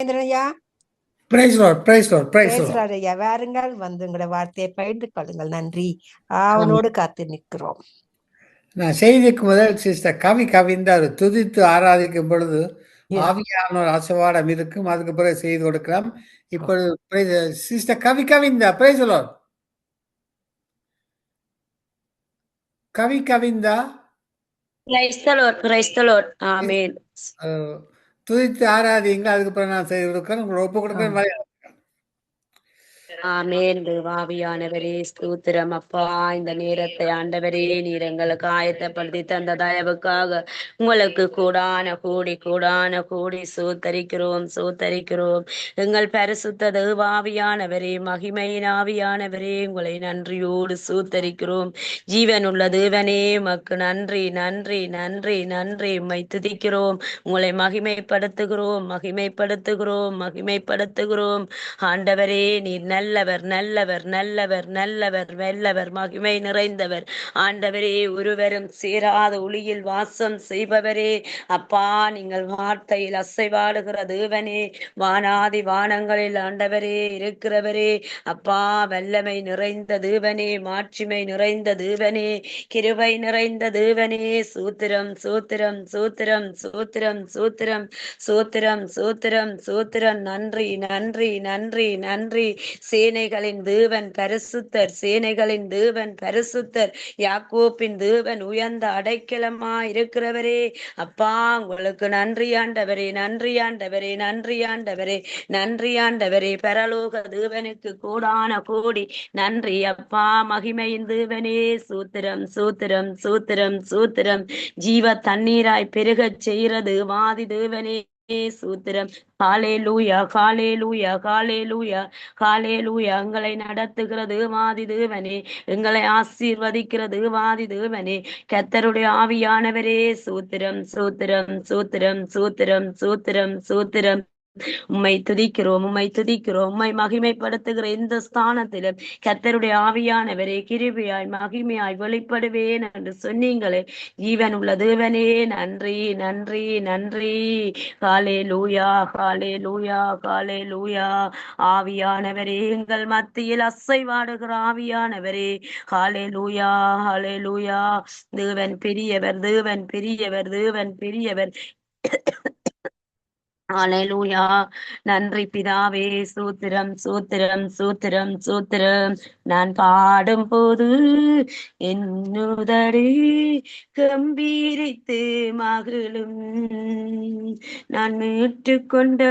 மகேந்திரன் ஐயா. Praise lord, praise lord, praise lord. பேசுறாரு ஐயா. வாருங்கள், வந்து உங்களோட வார்த்தையை பகிர்ந்து கொள்ளுங்கள். நன்றி. அவனோடு காத்து நிற்கிறோம். நான் செய்திக்கு முதல் சிஸ்டர் கவி கவிந்தார் துதித்து ஆராதிக்கும் பொழுது Yes. ஆவியானோர் அசவாடம் இருக்கும். அதுக்கு பிறகு செய்து கொடுக்கலாம். இப்பொழுது sister Kavi Kavinda, praise lord. Kavi Kavinda Praise the Lord, praise the Lord. Amen. துதித்து ஆராதிங்க. அதுக்கு பிறகு நான் செய்து கொடுக்கிறேன். உங்களை ஒப்பு கொடுக்கிறேன். ஆமென். தேவாவியானவரே ஸ்தோத்திரம் அப்பா. இந்த நேரத்தை ஆண்டவரே நீர் எங்களுக்கு ஆயத்தப்படுத்தி தந்த தயவுக்காக உங்களுக்கு கூடான கோடி சோத்தரிக்கிறோம். எங்கள் பரிசுத்த தேவாவியானவரே, மகிமையின் ஆவியானவரே, உங்களை நன்றியோடு சோத்தரிக்கிறோம். ஜீவனுள்ள தேவனே, மக்கு நன்றி. உம்மை துதிக்கிறோம். உங்களை மகிமைப்படுத்துகிறோம். ஆண்டவரே நீர் நல்லவர், மகிமை நிறைந்தவர். ஆண்டவரே, ஒருவரும் சேராத ஒளியில் வாசம் செய்பவரே, அப்பா நீங்கள் வார்த்தையில் அசைவாடுகிற தேவனே, வானாதி வானங்களில் ஆண்டவரே இருக்கிறவரே, அப்பா வல்லமை நிறைந்த தேவனே, மாட்சிமை நிறைந்த தேவனே, கிருபை நிறைந்த தேவனே, சூத்திரம். நன்றி. சேனைகளின் தேவன் பரிசுத்தர், யாக்கோப்பின் தேவன் உயர்ந்த அடைக்கலமா இருக்கிறவரே, அப்பா உங்களுக்கு நன்றி ஆண்டவரே. பரலோக தேவனுக்கு கோடான கோடி நன்றி அப்பா. மகிமையின் தேவனே, சூத்திரம். ஜீவ தண்ணீராய் பெருகச் செய்கிறது வாதி தேவனே, சூத்திரம். ஹalleluya. எங்களை நடத்துகிறது வாதி தேவனே, எங்களை ஆசீர்வதிக்கிறது வாதி தேவனே, கர்த்தருடைய ஆவியானவரே, சூத்திரம். உம்மை துதிக்கிறோம். உம்மை மகிமைப்படுத்துகிற இந்த ஸ்தானத்திலும் கர்த்தருடைய ஆவியானவரே, கிருபையாய் மகிமையாய் வெளிப்படுவேன் என்று சொன்னீங்களே, ஜீவன் உள்ள தேவனே, நன்றி. ஹalleluya. ஆவியானவரே, எங்கள் மத்தியில் அசைவாடுகிற ஆவியானவரே, ஹalleluya. தேவன் பெரியவர். ஹalleluya. நன்றி பிதாவே, சூத்திரம். நான் பாடும் போது என்னுதடி கம்பீரித்து மகிழும், நான் மீட்டுக்கொண்ட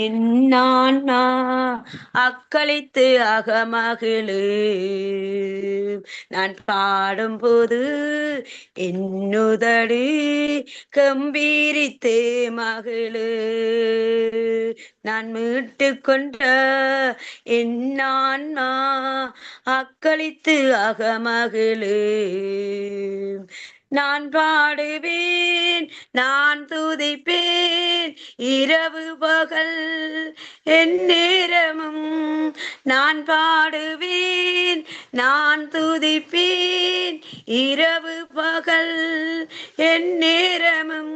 என்னான்மா அக்களித்து அகமகிழு. நான் பாடும் போது என்னுதடி கம்பீரித்து மகிழு, நான் மீட்டுக்கொண்ட என்னான்மா அக்களித்து அகமகிழு. நான் பாடுவேன், நான் துதிப்பேன், இரவு பகல் எந்நேரமும். நான் பாடுவேன், நான் துதிப்பேன், இரவு பகல் எந்நேரமும்.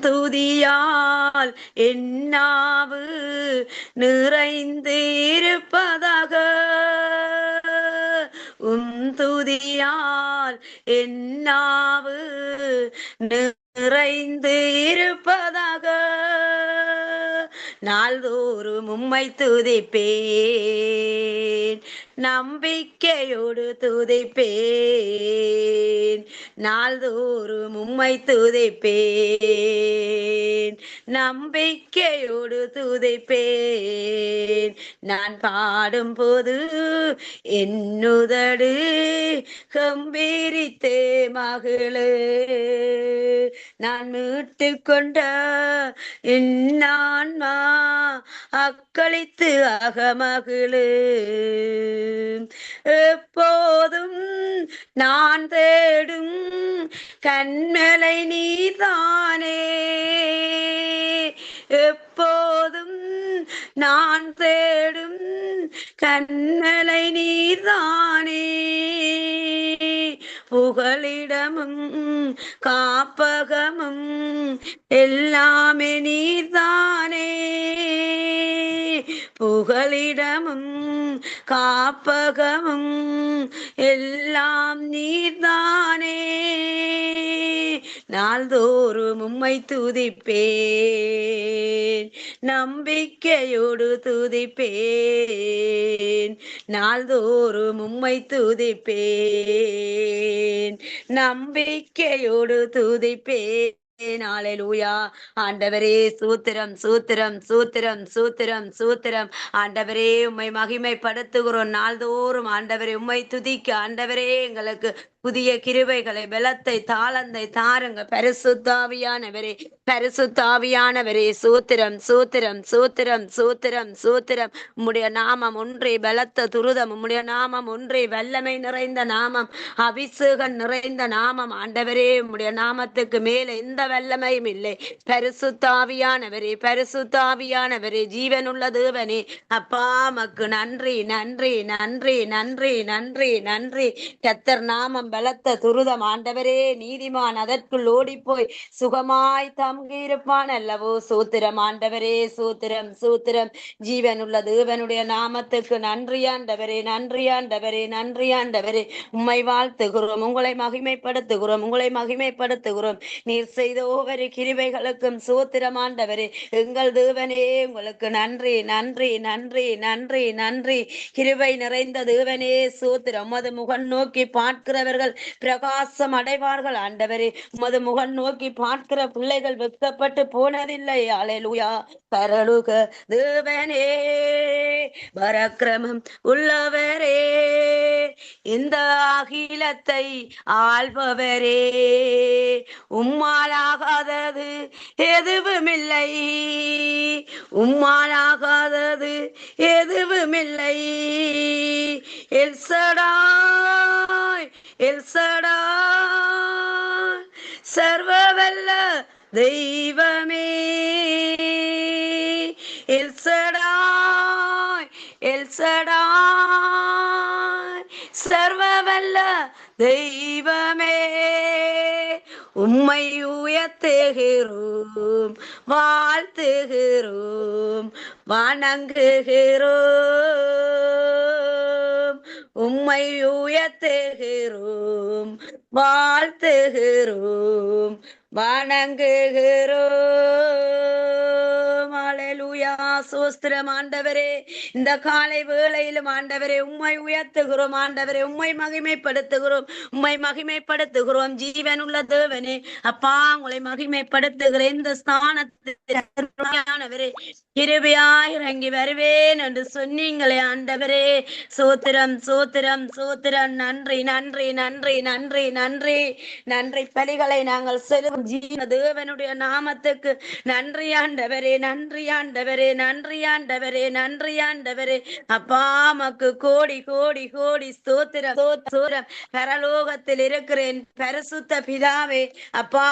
துதியால் என்னாவு நிறைந்து இருப்பதாக, துதியால் என்னாவு நிறைந்து இருப்பதாக. நாள்தோறும் உம்மை துதிப்பேன், நம்பிக்கையோடு துதிப்பேன். நாள்தோறும் உம்மை துதிப்பேன், நம்பிக்கையோடு துதிப்பேன். நான் பாடும் போது என்னுதடு கம்பீரித்து மகிழு, நான் மீட்டுக்கொண்ட என்னான்மா அக்களித்து அகமகிழு. எப்போதும் நான் தேடும் கண்மலை நீதானே, எப்போதும் நான் தேடும் கண்மலை நீதானே, புகலிடமும் காப்பகமும் எல்லாமே நீதானே, புகலிடமும் காப்பகமும் எல்லாம் நீர்தானே. நாள்தோறும் உம்மை துதிப்பேன், நம்பிக்கையோடு துதிப்பேன். நாள்தோறும் உம்மை துதிப்பேன், நம்பிக்கையோடு துதிப்பேன். ஹalleluya. ஆண்டவரே சூத்திரம் சூத்திரம் சூத்திரம் சூத்திரம் சூத்திரம். ஆண்டவரே உம்மை மகிமைப்படுத்துகிறோம். நாள்தோறும் ஆண்டவரே உம்மை துதிக்க ஆண்டவரே எங்களுக்கு புதிய கிருபைகளை பலத்தை தாளந்தை தாருங்க. பரிசுத்தாவியானவரே பரிசுத்தாவியானவரே சூத்திரம் சூத்திரம் சூத்திரம் சூத்திரம் சூத்திரம். உம்முடைய நாமம் ஒன்றே பலத்த துருதம், உம்முடைய நாமம் ஒன்றே வல்லமை நிறைந்த நாமம், அபிஷேகம் நிறைந்த நாமம். ஆண்டவரே உம்முடைய நாமத்துக்கு மேலே எந்த வல்லமையும் இல்லை. பரிசுத்தாவியானவரே பரிசுத்தாவியானவரே ஜீவனுள்ள தேவனே அப்பா மக்கு நன்றி நன்றி நன்றி நன்றி நன்றி நன்றி. கர்த்தர் நாமம் பலத்த துருதம். ஆண்டவரே நீதிமான் அதற்குள் ஓடிப்போய் சுகமாய் தங்கியிருப்பான் அல்லவோ. சூத்திரம் ஆண்டவரே சூத்திரம் சூத்திரம். ஜீவனுள்ள தேவனுடைய நாமத்துக்கு நன்றி ஆண்டவரே நன்றி ஆண்டவரே நன்றி ஆண்டவரே. உம்மை வாழ்த்துகிறோம், உங்களை மகிமைப்படுத்துகிறோம், உங்களை மகிமைப்படுத்துகிறோம். நீர் செய்த ஒவ்வொரு கிருபைகளுக்கும் சூத்திரம் ஆண்டவரே. எங்கள் தேவனே உங்களுக்கு நன்றி நன்றி நன்றி நன்றி நன்றி. கிருபை நிறைந்த தேவனே சூத்திரம். உமது முகம் நோக்கி பார்க்கிறவர்கள் பிரகாசம் அடைவார்கள் ஆண்டவரே. உமது முகம் நோக்கி பார்க்கிற பிள்ளைகள் வெட்கப்பட்டு போனதில்லை. ஹalleluya. பரலோக தேவனே பராக்கிரமம் உள்ளவரே, இந்த அகிலத்தை ஆள்பவரே, உம்மாலாகாதது எதுவுமில்லை, உம்மாலாகாதது எதுவுமில்லை. எல்சடாய் எல்சடாய் சர்வவல்ல தெய்வமே. எல்சடாய் எல்சடாய் சர்வவல்ல தெய்வமே. உம்மை உயர்த்துகிறோம், வாழ்த்துகிறோம், வணங்குகிறோம். உம்மை உயர்த்துகிறோம், வாழ்த்துகிறோம், வணங்குகிறோம். ஹalleluya. சோஸ்திரம் ஆண்டவரே. இந்த காலை வேளையிலும் ஆண்டவரே உம்மை உயர்த்துகிறோம் ஆண்டவரே, உம்மை மகிமைப்படுத்துகிறோம், உம்மை மகிமைப்படுத்துகிறோம். ஜீவனுள்ள தேவனே அப்பா உங்களை மகிமைப்படுத்துகிற இந்த ஸ்தானத்திலே கிருபையாய் இறங்கி வருவேன் என்று சொன்னீங்களே ஆண்டவரே. சோத்திரம் சோத்திரம் சோத்திரம். நன்றி நன்றி நன்றி நன்றி நன்றி நன்றி. பலிகளை நாங்கள் செலுத்தும் ஜீவ தேவனுடைய நாமத்துக்கு நன்றி ஆண்டவரே நன்றி ஆண்டவரே நன்றி ஆண்டவரே நன்றி ஆண்டவரே. அப்பா மக்கு கோடி கோடி கோடி ஸ்தோத்திரம் ஸ்தோத்திரம். பரலோகத்தில் இருக்கிறேன் பரிசுத்த பிதாவே அப்பா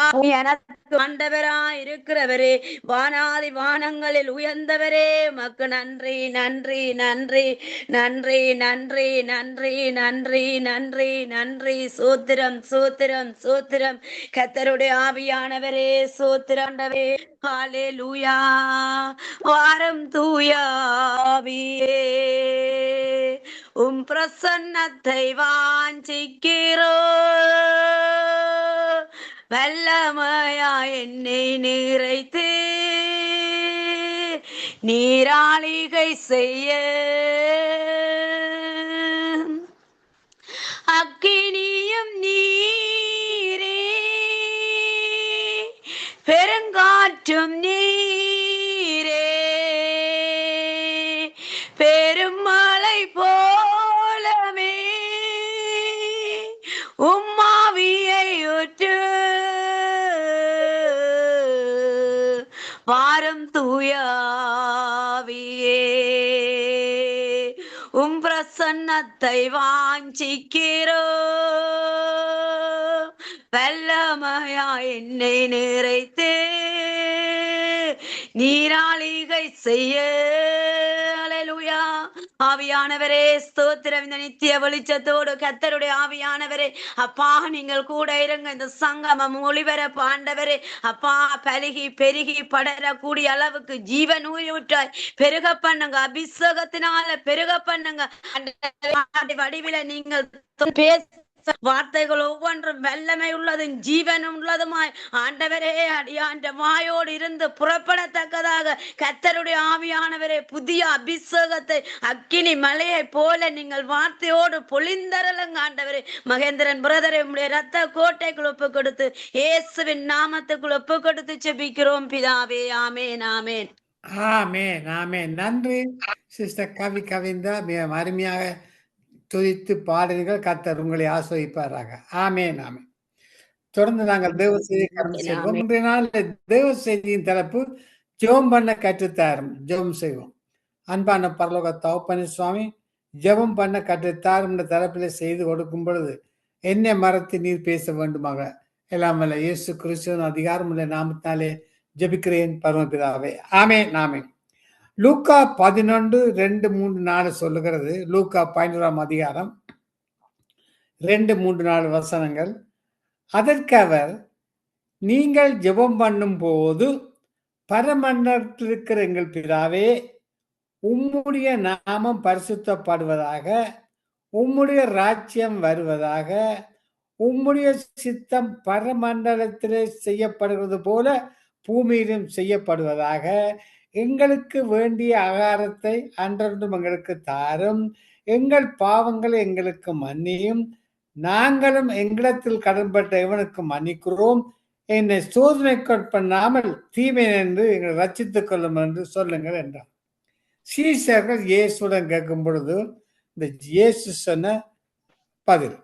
ஆண்டவராய் இருக்கிறவரே, வானாதி வானங்களில் உயர்ந்தவரே மக்கு நன்றி நன்றி நன்றி நன்றி நன்றி நன்றி நன்றி நன்றி நன்றி. சோத்திரம் சோத்திரம் சோத்திரம். கர்த்தருடைய ஆவியானவரே சோத்திரண்டவே. ஹalleluya. வாரம் தூய ஆவியே உம் பிரசன்னத்தை வாஞ்சிக்கிறோ, வல்லமையா என்னை நிறைத்து நீராளிகை செய்ய, அக்கினியும் நீரே பெருங்காற்றும் நீரே, பெருமழை போலவே உம்மாவியை ஊற்று, வாரும் தூயாவியே உம் பிரசன்னத்தை வாஞ்சிக்கிறோ, வல்லமையா என்னை நிறைத்து நீராளிகை செய்ய. ஹalleluya. ஆவியானவரே ஸ்தோத்திரம். இந்த நித்திய வெளிச்சத்தோடு கர்த்தருடைய ஆவியானவரே அப்பா நீங்கள் கூட இருங்க. இந்த சங்கமம் ஒளிபரப்பு ஆண்டவரே அப்பா பலுகி பெருகி படரக்கூடிய அளவுக்கு ஜீவன் ஊற்றாய் பெருக பண்ணுங்க. அபிஷேகத்தினால பெருக பண்ணுங்க. வடிவில நீங்கள் பேச வார்த்தைகள் ஒவ்வொன்றும் வல்லமை உள்ளதும் ஜீவனும் உள்ளதுமாய் ஆண்டவரே அடியாண்ட வாயோடு இருந்து புறப்படத்தக்கதாக கர்த்தருடைய ஆவியானவரே புதிய அபிஷேகத்தை அக்கினி மலையை போல நீங்கள் வார்த்தையோடு பொழிந்தரலங்க ஆண்டவரே. மகேந்திரன் பிரதரை உடைய ரத்த கோட்டைக்குள் ஒப்பு கொடுத்து இயேசுவின் நாமத்துக்குள் ஒப்பு கொடுத்து செபிக்கிறோம் பிதாவே. ஆமேன் ஆமேன் ஆமேன் ஆமேன். நன்றி சிஸ்டர் கவிந்தா. மிக அருமையாக துதித்து பாடுங்கள். கர்த்தர் உங்களை ஆஸ்வதிப்பாராக. ஆமேன் ஆமேன். தொடர்ந்து நாங்கள் தேவ செய்தியை கடந்து செல்வோம். இன்றைய நாள் தேவ செய்தியின் தலைப்பு ஜெபம் பண்ண கற்றுத்தாரும். ஜெபம் செய்வோம். அன்பான பரலோக தகப்பனே சுவாமி, ஜெபம் பண்ண கற்றுத்தாரும் என்ற தலைப்பில் செய்து கொடுக்கும் பொழுது என்னை மறத்து நீர் பேச வேண்டுமாக எல்லாம் வல்ல இயேசு கிறிஸ்துவின் அதிகாரமுள்ள நாமத்தினாலே ஜெபிக்கிறேன் பரமபிதாவே. ஆமேன் ஆமேன். லூக்கா 11:2-3-4 சொல்லுகிறது. லூக்கா 11ஆம் அதிகாரம் 2-3-4 வசனங்கள். அதற்கு அவர், நீங்கள் ஜெபம் பண்ணும் போது பரமண்டலத்தில் இருக்கிற எங்கள் பிதாவே, உம்முடைய நாமம் பரிசுத்தப்படுவதாக, உம்முடைய ராஜ்யம் வருவதாக, உம்முடைய சித்தம் பரமண்டலத்திலே செய்யப்படுவது போல பூமியிலும் செய்யப்படுவதாக, எங்களுக்கு வேண்டிய ஆகாரத்தை அன்றொன்றும் எங்களுக்கு தாரும், எங்கள் பாவங்களை எங்களுக்கு மன்னியும், நாங்களும் எங்களிடத்தில் கடன்பட்ட எவனுக்கு மன்னிக்கிறோம், என்னை சோதனைக்குட்பண்ணாமல் தீமை என்று எங்களை ரட்சித்துக் கொள்ளும் என்று சொல்லுங்கள் என்றார். சீஷர்கள் இயேசுடன் கேட்கும் பொழுது இந்த இயேசு சொன்ன பதில்,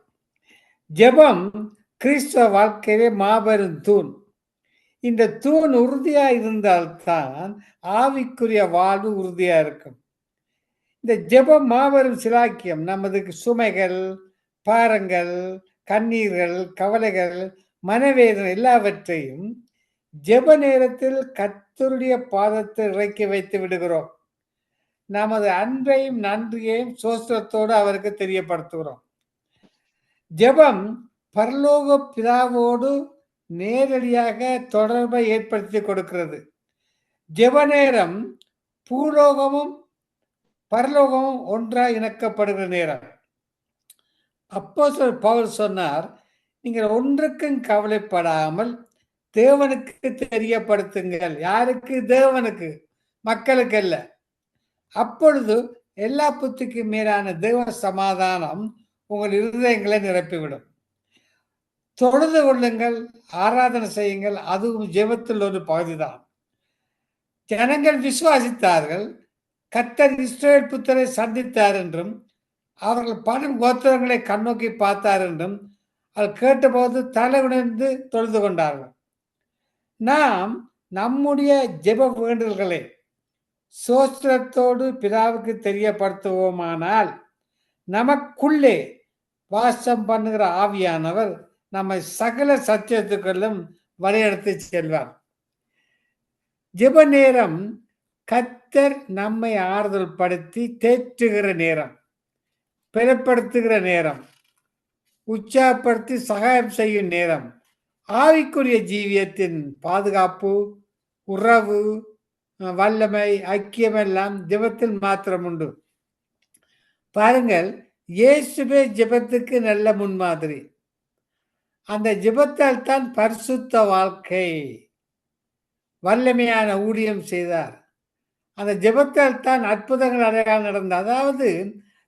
ஜெபம் கிறிஸ்தவ வாழ்க்கையிலே மாபெரும் தூண். இந்த தூண் உறுதியா இருந்தால்தான் ஆவிக்குரிய வாழ்வு உறுதியா இருக்கும். இந்த ஜெபம் மாபெரும் சிலாக்கியம். நமது சுமைகள், பாரங்கள், கண்ணீர்கள், கவலைகள், மனவேதனை எல்லாவற்றையும் ஜெப நேரத்தில் கர்த்தருடைய பாதத்தில் இறக்கி வைத்து விடுகிறோம். நமது அன்பையும் நன்றியையும் சோஸ்திரத்தோடு அவருக்கு தெரியப்படுத்துகிறோம். ஜெபம் பரலோக பிதாவோடு நேரடியாக தொடர்பை ஏற்படுத்தி கொடுக்கிறது. ஜெப நேரம் பூலோகமும் பரலோகமும் ஒன்றாக இணைக்கப்படுகிற நேரம். அப்போஸ்தலர் பவுல் சொன்னார், நீங்கள் ஒன்றுக்கும் கவலைப்படாமல் தேவனுக்கு தெரியப்படுத்துங்கள். யாருக்கு? தேவனுக்கு, மக்களுக்கு அல்ல. அப்பொழுது எல்லா புத்திக்கும் மேலான தேவ சமாதானம் உங்கள் இருதயங்களை நிரப்பிவிடும். தொழுது கொள்ளுங்கள், ஆராதனை செய்யுங்கள். அதுவும் ஜெபத்தில் ஒரு பகுதிதான். ஜனங்கள் விசுவாசித்தார்கள், கர்த்தர் இஸ்ரவேல் புத்தரை சந்தித்தார் என்றும் அவர்கள் பணம் கோத்திரங்களை கண்ணோக்கி பார்த்தார் என்றும் அது கேட்டபோது தலை உணர்ந்து தொழுது கொண்டார்கள். நாம் நம்முடைய ஜெப வேண்டுதல்களை சோஸ்திரத்தோடு பிதாவுக்கு தெரியப்படுத்துவோமானால் நமக்குள்ளே வாசம் பண்ணுகிற ஆவியானவர் நம்மை சகல சத்தியத்துக்களும் வழிநடத்தி செல்வார். ஜெப நேரம் கர்த்தர் நம்மை ஆறுதல் படுத்தி தேற்றுகிற நேரம், பெறப்படுத்துகிற நேரம், உற்சாகப்படுத்தி சகாயம் செய்யும் நேரம். ஆவிக்குரிய ஜீவியத்தின் பாதுகாப்பு, உறவு, வல்லமை, ஐக்கியமெல்லாம் ஜெபத்தில் மாத்திரம் உண்டு. பாருங்கள், இயேசுவே ஜெபத்துக்கு நல்ல முன்மாதிரி. அந்த ஜெபத்தால் தான் பரிசுத்த வாழ்க்கை, வல்லமையான ஊழியம் செய்தார். அந்த ஜெபத்தால் தான் அற்புதங்கள் அடையாளம் நடந்தது. அதாவது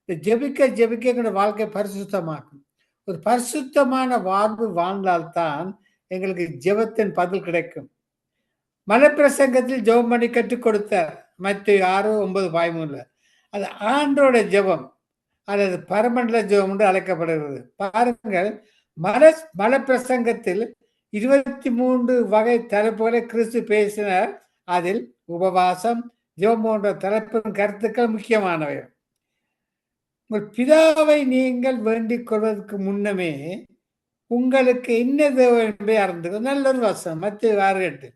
ஜெபிக்க ஜெபிக்க வாழ்க்கை பரிசுத்தமாக்கும். ஒரு பரிசுத்தமான வாழ்வு வாழ்ந்தால்தான் எங்களுக்கு ஜெபத்தின் பதில் கிடைக்கும். மலைப்பிரசங்கத்தில் ஜெபம் பண்ணி கற்றுக் கொடுத்தார். மத்தேயு 6:9-13. அது ஆண்டோட ஜெபம் அல்லது பரமண்டல ஜெபம் என்று அழைக்கப்படுகிறது. பாருங்கள், மலைப்பிரசங்கத்தில் 23 வகை தலைப்புகளை கிறிஸ்து பேசினார். அதில் உபவாசம், ஜெபம் போன்ற தலைப்பின் கருத்துக்கள் முக்கியமானவை. உங்கள் பிதாவை நீங்கள் வேண்டிக் கொள்வதற்கு முன்னமே உங்களுக்கு என்ன தேவை என்பதை அறிந்து. நல்ல ஒரு வசனம், மத்தேயு 6:8.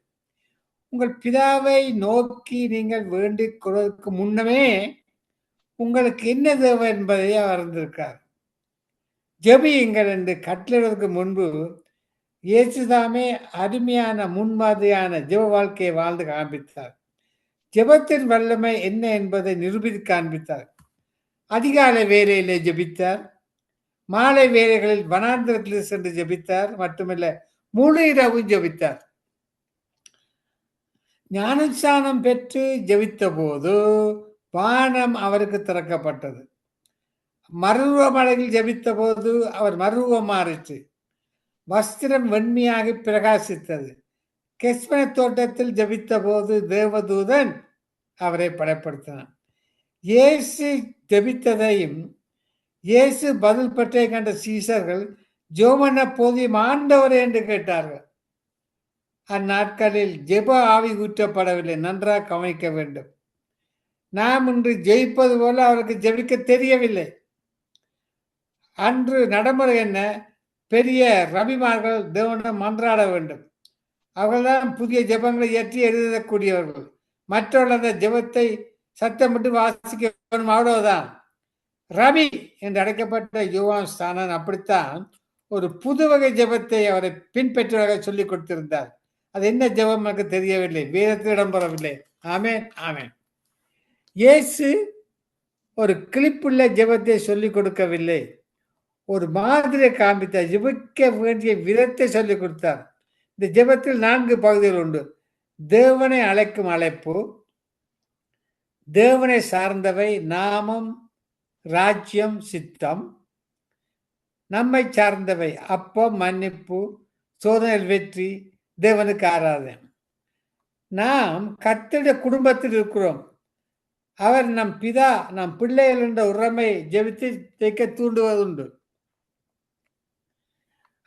உங்கள் பிதாவை நோக்கி நீங்கள் வேண்டிக் கொள்வதற்கு முன்னமே உங்களுக்கு என்ன தேவை என்பதை அவர் அறிந்திருக்கிறார். ஜெபியுங்கள் என்று கட்டளையிடுவதற்கு முன்பு இயேசுதாமே அருமையான முன்மாதிரியான ஜெப வாழ்க்கையை வாழ்ந்து காண்பித்தார். ஜெபத்தின் வல்லமை என்ன என்பதை நிரூபித்து காண்பித்தார். அதிகாலை வேளையிலே ஜெபித்தார், மாலை வேளைகளில் வனாந்திரத்தில் சென்று ஜெபித்தார், மட்டுமல்ல முழு இரவும் ஜெபித்தார். ஞானஸ்நானம் பெற்று ஜெபித்த போது வானம் அவருக்கு திறக்கப்பட்டது. மறுரூபமலையில் ஜெபித்த போது அவர் மறுரூபம் மாறிற்று. வஸ்திரம் வெண்மையாகி பிரகாசித்தது. கெஸ்மன தோட்டத்தில் ஜெபித்த போது தேவதூதன் அவரை பலப்படுத்தினான். இயேசு ஜெபித்ததையும் இயேசு பதில் பெற்றை கண்ட சீசர்கள் ஜோமன போதியும் ஆண்டவரே என்று கேட்டார்கள். அந்நாட்களில் ஜெப ஆவி ஊற்றப்படவில்லை. நன்றாக கவனிக்க வேண்டும். நாம் இன்று ஜெயிப்பது போல அவருக்கு ஜெபிக்க தெரியவில்லை. அன்று நடைமுறை என்ன? பெரிய ரபிமார்கள் தேவனிடம் மன்றாட வேண்டும். அவர்கள்தான் புதிய ஜெபங்களை ஏற்றி எழுதக்கூடியவர்கள். மற்றவர்கள் அந்த ஜெபத்தை சத்தமிட்டு வாசிக்க வேண்டும், அவ்வளவுதான். ரபி என்று அழைக்கப்பட்ட யோவான் ஸ்தானன் அப்படித்தான் ஒரு புது வகை ஜெபத்தை அவரை பின்பற்றுவதாக சொல்லிக் கொடுத்திருந்தார். அது என்ன ஜெபம் எனக்கு தெரியவில்லை, வேதத்தில் இடம்பெறவில்லை. ஆமென், ஆமென். இயேசு ஒரு கிளிப்புள்ள ஜெபத்தை சொல்லிக் கொடுக்கவில்லை, ஒரு மாதிரியை காண்பித்தார். ஜெபிக்க வேண்டிய விதத்தை சொல்லிக் கொடுத்தார். இந்த ஜெபத்தில் 4 பகுதிகள் உண்டு. தேவனை அழைக்கும் அழைப்பு, தேவனை சார்ந்தவை நாமம், ராஜ்யம், சித்தம். நம்மை சார்ந்தவை அப்பம், மன்னிப்பு, சோதனையில் வெற்றி, தேவனுக்கு ஆராதனை. நாம் கர்த்தருடைய குடும்பத்தில் இருக்கிறோம். அவர் நம் பிதா, நம் பிள்ளைகள் என்ற உறமை ஜெபித்து தைக்க தூண்டுவதுண்டு.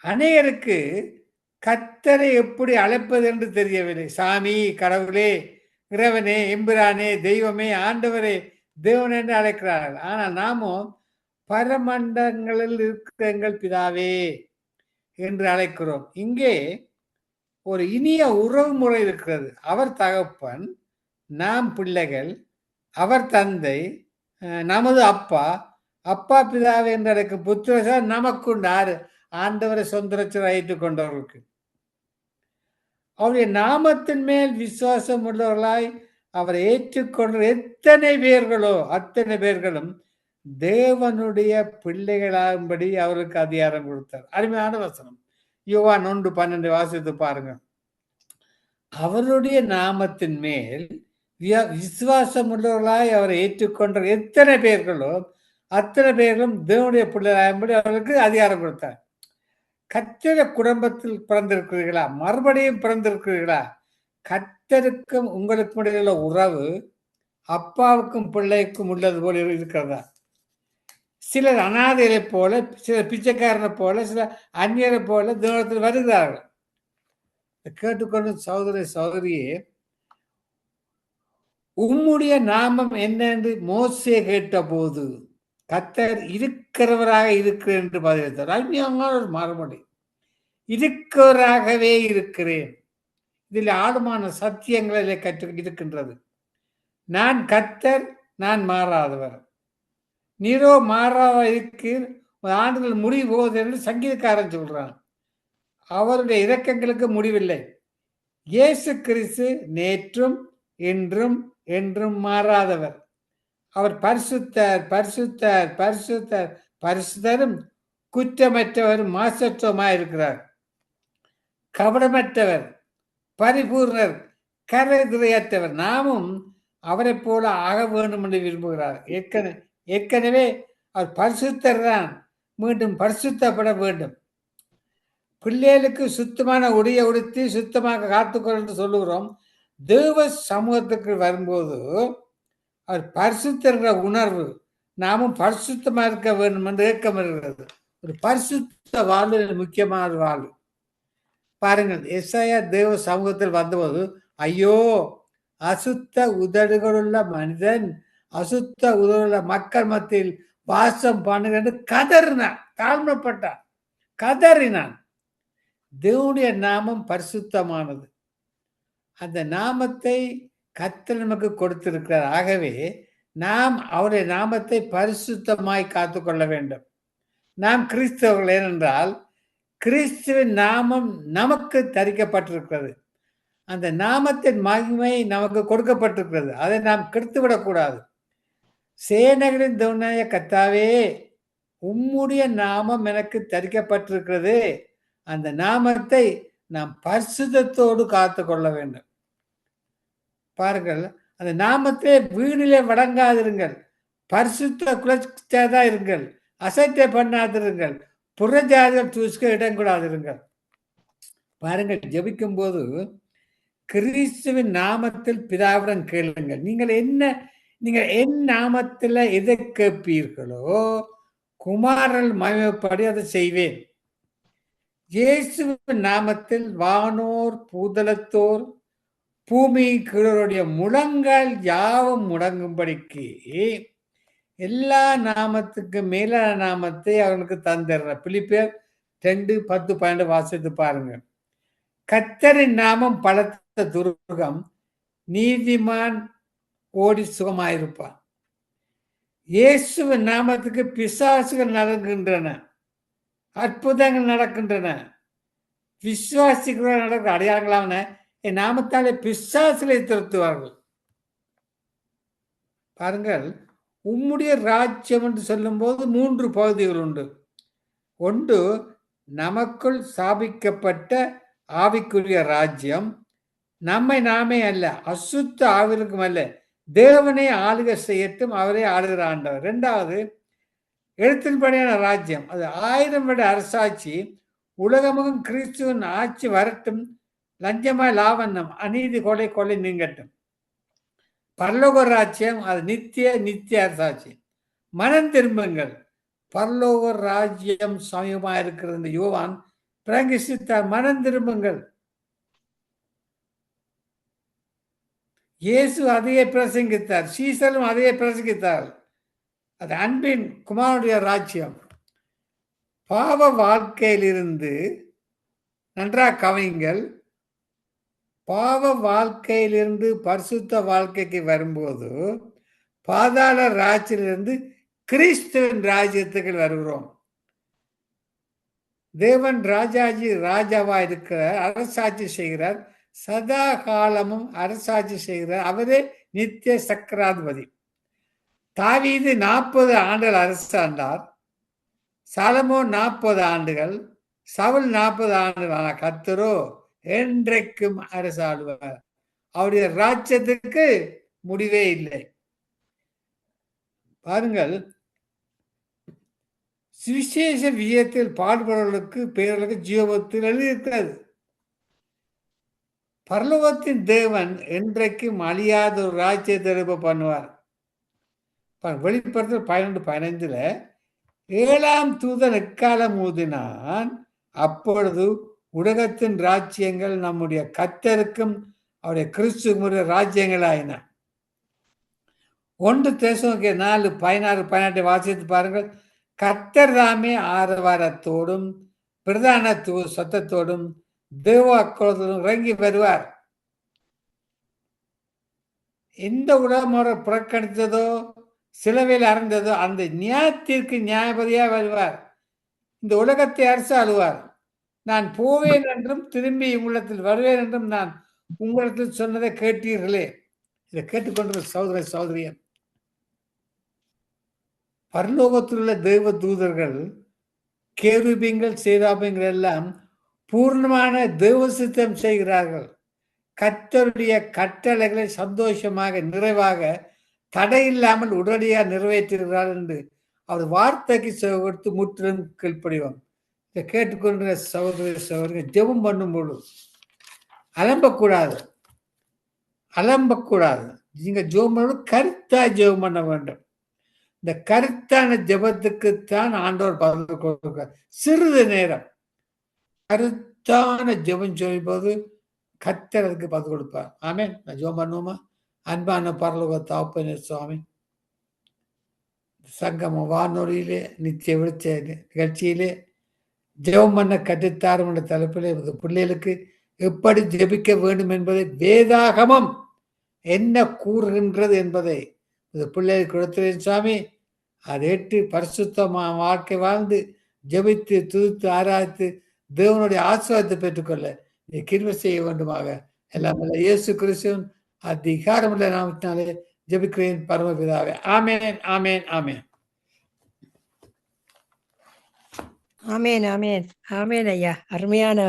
அநேகருக்கு கர்த்தரை எப்படி அழைப்பது என்று தெரியவில்லை. சாமி, கடவுளே, இறைவனே, எம்பிரானே, தெய்வமே, ஆண்டவரே, தேவன் என்று அழைக்கிறார்கள். ஆனால் நாமும் பரமண்டங்களில் இருக்கிற எங்கள் பிதாவே என்று அழைக்கிறோம். இங்கே ஒரு இனிய உறவு முறை இருக்கிறது. அவர் தகப்பன், நாம் பிள்ளைகள், அவர் தந்தை, நமது அப்பா, அப்பா பிதாவே என்று அழைக்கும் புத்திரர் நமக்குண்டு. ஆறு ஆண்டவரை சொந்த ரட்சகராக ஏற்றுக்கொண்டவர்களுக்கு அவருடைய நாமத்தின் மேல் விசுவாசம் உள்ளவர்களாய் அவரை ஏற்றுக்கொண்ட எத்தனை பேர்களோ அத்தனை பேர்களும் தேவனுடைய பிள்ளைகளாகும்படி அவருக்கு அதிகாரம் கொடுத்தார். அருமையான வசனம். யோவான் 1:12 வாசித்து பாருங்க. அவருடைய நாமத்தின் மேல் விசுவாசம் உள்ளவர்களாய் அவரை ஏற்றுக்கொண்ட எத்தனை பேர்களோ அத்தனை பேர்களும் தேவனுடைய பிள்ளைகளாகும்படி அவருக்கு அதிகாரம் கொடுத்தார். கர்த்தருடைய குடும்பத்தில் பிறந்திருக்கிறீர்களா? மறுபடியும் பிறந்திருக்கிறீர்களா? கர்த்தருக்கும் உங்களுக்கு இடையிலுள்ள உறவு அப்பாவுக்கும் பிள்ளைக்கும் உள்ளது போல இருக்கிறதா? சிலர் அநாதைகளை போல, சிலர் பிச்சைக்காரனை போல, சிலர் அந்நியரை போல தேவனத்தில் வருகிறார்கள். கேட்டுக்கொண்டு சகோதரி சகோதரியே, உம்முடைய நாமம் என்ன என்று மோசே கேட்ட போது கர்த்தர் இருக்கிறவராக இருக்கிறேன் என்று பதிலளித்தார். அருமையான ஒரு மறுமொழி. இருக்கிறவராகவே இருக்கிறேன். இதில் ஆழமான சத்தியங்களை கற்று இருக்கின்றது. நான் கர்த்தர், நான் மாறாதவர். நீரோ மாறாத இருக்கிற ஆண்டுகள் முடிவு போகுது என்று சங்கீதக்காரன் சொல்றான். அவருடைய இரக்கங்களுக்கு முடிவில்லை. இயேசு கிறிஸ்து நேற்றும் இன்றும் என்றும் மாறாதவர். அவர் பரிசுத்தர், பரிசுத்தர், பரிசுத்தர், பரிசுத்தரும் குற்றமற்றவரும் மாசற்றமாயிருக்கிறார். கபடமற்றவர், பரிபூர்ணர், கரைதிரையற்றவர். நாமும் அவரை போல ஆக வேண்டும் என்று விரும்புகிறார். ஏற்கனவே அவர் பரிசுத்தர் தான், மீண்டும் பரிசுத்தப்பட வேண்டும். பிள்ளைகளுக்கு சுத்தமான உடைய உடுத்தி சுத்தமாக காத்துக்கொள் என்று சொல்லுகிறோம். தேவ சமூகத்துக்கு வரும்போது அவர் பரிசுத்தர்கிற உணர்வு, நாமும் பரிசுத்தமாக இருக்க வேண்டும் என்று ஏக்கம் வருகிறது. ஒரு பரிசுத்த வாழ்வு முக்கியமான வாழ்வு. பாருங்கள், எஸ்ஐயா தேவ சமூகத்தில் வந்தபோது, ஐயோ அசுத்த உதடுகளுள்ள மனிதன், அசுத்த உதடுள்ள மக்கள் மத்தியில் வாசம் பண்ணுகிறது கதறினான், தாழ்மைப்பட்டான், கதறினான். தேவனுடைய நாமம் பரிசுத்தமானது. அந்த நாமத்தை கர்த்தர் நமக்கு கொடுத்திருக்கிறார். ஆகவே நாம் அவருடைய நாமத்தை பரிசுத்தமாய் காத்துக்கொள்ள வேண்டும். நாம் கிறிஸ்தவர்கள் ஏனென்றால் கிறிஸ்துவின் நாமம் நமக்கு தரிக்கப்பட்டிருக்கிறது. அந்த நாமத்தின் மகிமை நமக்கு கொடுக்கப்பட்டிருக்கிறது. அதை நாம் கெடுத்துவிடக்கூடாது. சேனைகளின் தேவனாகிய கர்த்தாவே, உம்முடைய நாமம் எனக்கு தரிக்கப்பட்டிருக்கிறது. அந்த நாமத்தை நாம் பரிசுத்தத்தோடு காத்து கொள்ள வேண்டும். பாருங்கள், அந்த நாமத்தை வீணிலே வழங்காதிருங்கள். பரிசுத்த குலச்சாதான் இருங்கள். அசட்டை பண்ணாதிருங்கள். புறஜாதிகள் தூசுக்க இடம் கூடாதிருங்கள். பாருங்கள், ஜெபிக்கும் போது கிறிஸ்துவின் நாமத்தில் பிதாவிடம் கேளுங்கள். நீங்கள் என் நாமத்தில் எதை கேட்பீர்களோ குமாரல் மகிமைப்படி அதை செய்வேன். இயேசுவின் நாமத்தில் வானோர் பூதலத்தோர் பூமி கீழருடைய முழங்கால் யாவும் முடங்கும்படிக்கு எல்லா நாமத்துக்கு மேலான நாமத்தை அவனுக்கு தந்துடுற. பிலிப்பியர் 2:10-12 வாசித்து பாருங்க. கர்த்தரின் நாமம் பலத்த துருகம், நீதிமான் ஓடி சுகமாயிருப்பான். இயேசுவின் நாமத்துக்கு பிசாசுகள் நடக்கின்றன, அற்புதங்கள் நடக்கின்றன, விசுவாசிகள் நடக்கிற அடையாளங்களான என் நாமத்தாலே பிசாசுகளை திருத்துவார்கள். பாருங்கள், உம்முடைய ராஜ்யம் என்று சொல்லும் போது 3 பகுதிகள் உண்டு. ஒன்று நமக்குள் ஸ்தாபிக்கப்பட்ட ஆவிக்குரிய ராஜ்யம், நம்மை நாமே அல்ல, அசுத்த ஆவிற்கும் அல்ல, தேவனை ஆளுகை செய்யட்டும், அவரே ஆளுகிற ஆண்டவர். 2வது எழுத்தின்படியான ராஜ்யம், அது 1000 வருட அரசாட்சி, உலகமும் கிறிஸ்துவின் ஆட்சி வரட்டும், லஞ்சமாய் லாவண்ணம், அநீதி கொலை நீங்கட்டும். பரலோக ராஜ்யம், அது நித்திய அரசாட்சி. மனம் திரும்புங்கள், பரலோக ராஜ்யம் சமயமா இருக்கிறது என்று யோவான் பிரகசித்தார். மனம் திரும்புங்கள். இயேசு அதையே பிரசங்கித்தார், சீசரும் அதையே பிரசங்கித்தார். அது அன்பின் குமாரனுடைய ராஜ்யம். பாவ வாழ்க்கையிலிருந்து நன்றாக கவனிங்கள், பாவ வாழ்க்கையிலிருந்து பரிசுத்த வாழ்க்கைக்கு வரும்போது பாதாள ராஜ்யத்திலிருந்து கிறிஸ்துவின் ராஜ்யத்துக்கு வருகிறோம். தேவன் ராஜாவா இருக்கிறார், அரசாட்சி செய்கிறார், சதா காலமும் அரசாட்சி செய்கிறார். அவரே நித்திய சக்கராதிபதி. தாவீது 40 ஆண்டுகள் அரசாண்டார், சாலமோன் 40 ஆண்டுகள், சவுல் 40 ஆண்டுகள். ஆனால் கர்த்தரோ என்றைக்கும் அரசாளுவார். அவருடைய ராஜ்யத்துக்கு முடிவே இல்லை. பாருங்கள், சுவிசேஷ விஜயத்தில் பாடுபவர்களுக்கு பேர்களுக்கு ஜீவத்தில் எழுதியிருக்கிறது. பரலோகத்தின் தேவன் என்றைக்கும் அழியாத ஒரு ராஜ்யத்தை எழுப்ப பண்ணுவார். வெளிப்படுத்தல் 12:15 7ஆம் தூதன் எக்காலம் ஊதினான், அப்பொழுது உலகத்தின் ராஜ்யங்கள் நம்முடைய கர்த்தருக்கும் அவருடைய கிறிஸ்துவ ராஜ்யங்களாயின. 1 தெசலோனிக்கேயர் 4:16-18 வாசித்து பாருங்கள். கர்த்தர் தாமே ஆரவாரத்தோடும் பிரதான சத்தத்தோடும் தேவ அக்கோலத்தோடும் இறங்கி வருவார். எந்த உலகமுறை புறக்கணித்ததோ சிலுவையில் அறைந்ததோ அந்த நியாயத்திற்கு நியாயபதியாக வருவார். இந்த உலகத்தை அரசாளுவார். நான் போவேன் என்றும் திரும்பி உங்களிடத்தில் வருவேன் என்றும் நான் உங்களிடத்தில் சொன்னதை கேட்டீர்களே. இதை கேட்டுக்கொண்டிருக்கிற சகோதர சகோதரியன், பரலோகத்தில் உள்ள தெய்வ தூதர்கள், கேருபீங்கள், சேராபீங்கள் எல்லாம் பூர்ணமான தெய்வ சித்தம் செய்கிறார்கள். கர்த்தருடைய கட்டளைகளை சந்தோஷமாக நிறைவாக தடையில்லாமல் உடனடியாக நிறைவேற்றுகிறார்கள் என்று அவர் வார்த்தைக்கு கொடுத்து முற்றிலும் கீழ்ப்படிவோம். இதை கேட்டுக்கொண்ட சகோதர சகோதரர்கள், ஜெபம் பண்ணும்போது அலம்பக்கூடாது. நீங்க ஜெபம் பண்ண கருத்தா ஜெபம் பண்ண வேண்டும். இந்த கருத்தான ஜெபத்துக்குத்தான் ஆண்டவர் பதில் கொடுக்கிறார். சிறிது நேரம் கருத்தான ஜெபம் சொல்லும்போது கர்த்தர் அதுக்கு பதில் கொடுப்பார். ஆமென். நான் ஜெபம் பண்ணுவோமா? அன்பான பரலோக தகப்பனே சுவாமி, சங்கம வானொலியிலே நித்திய விழிச்ச நிகழ்ச்சியிலே ஜெபம் பண்ண கற்றுத்தாரும் என்ற தலைப்பிலே பிள்ளைகளுக்கு எப்படி ஜெபிக்க வேண்டும் என்பதை வேதாகமம் என்ன கூறுகின்றது என்பதை இந்த பிள்ளையை கொடுத்துறேன் சுவாமி. அதை எட்டு பரிசுத்தமா வாழ்க்கை வாழ்ந்து ஜெபித்து துதித்து ஆராய்த்து தேவனுடைய ஆசீர்வாதத்தை பெற்றுக்கொள்ள நீ கிருபை செய்ய வேண்டுமாக. எல்லாம் வல்ல இயேசு கிறிஸ்துவின் அதிகாரமுள்ள நாமத்தினாலே ஜெபிக்கிறேன் பரமபிதாவே. ஆமென், ஆமென், ஆமென். ஆமேன், ஆமேன், ஆமேன் ஐயா. அருமையான